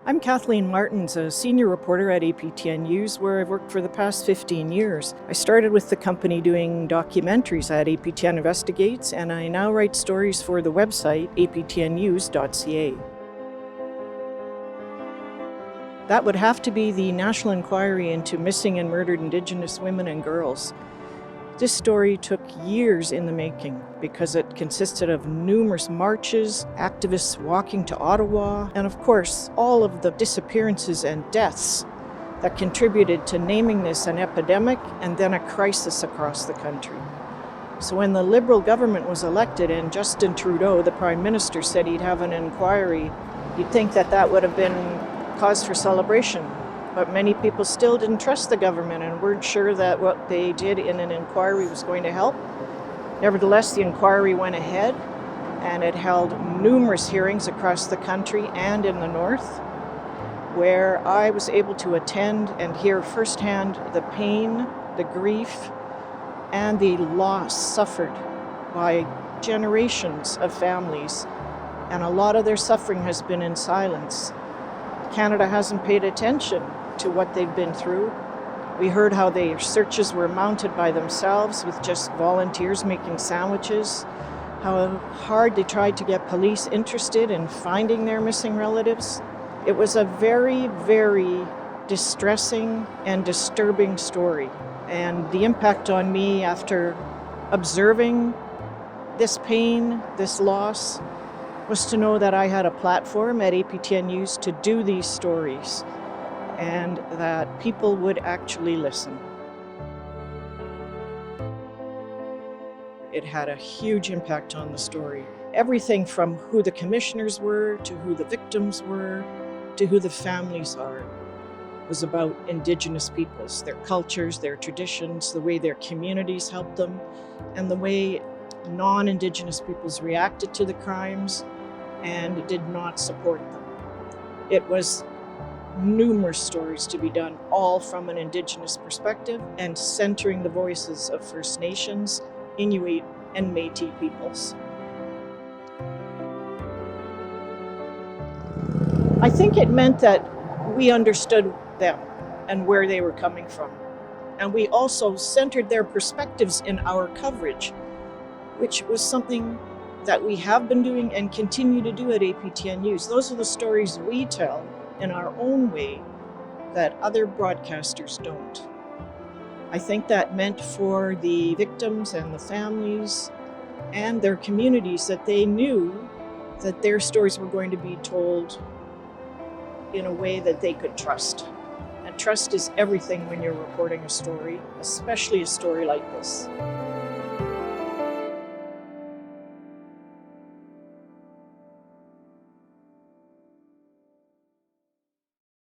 I'm Kathleen Martens, a senior reporter at APTN News, where I've worked for the past 15 years. I started with the company doing documentaries at APTN Investigates, and I now write stories for the website aptnnews.ca. That would have to be the national inquiry into missing and murdered Indigenous women and girls. This story took years in the making because it consisted of numerous marches, activists walking to Ottawa, and of course, all of the disappearances and deaths that contributed to naming this an epidemic and then a crisis across the country. So when the Liberal government was elected and Justin Trudeau, the Prime Minister, said he'd have an inquiry, you'd think that that would have been cause for celebration. But many people still didn't trust the government and weren't sure that what they did in an inquiry was going to help. Nevertheless, the inquiry went ahead and it held numerous hearings across the country and in the north, where I was able to attend and hear firsthand the pain, the grief, and the loss suffered by generations of families. And a lot of their suffering has been in silence. Canada hasn't paid attention to what they've been through. We heard how their searches were mounted by themselves with just volunteers making sandwiches, how hard they tried to get police interested in finding their missing relatives. It was a very, very distressing and disturbing story. And the impact on me after observing this pain, this loss, was to know that I had a platform at APTN News to do these stories and that people would actually listen. It had a huge impact on the story. Everything from who the commissioners were, to who the victims were, to who the families are, was about Indigenous peoples, their cultures, their traditions, the way their communities helped them, and the way non-Indigenous peoples reacted to the crimes and did not support them. It was numerous stories to be done, all from an Indigenous perspective and centering the voices of First Nations, Inuit, and Métis peoples. I think it meant that we understood them and where they were coming from. And we also centered their perspectives in our coverage, which was something that we have been doing and continue to do at APTN News. Those are the stories we tell in our own way that other broadcasters don't. I think that meant for the victims and the families and their communities that they knew that their stories were going to be told in a way that they could trust. And trust is everything when you're reporting a story, especially a story like this.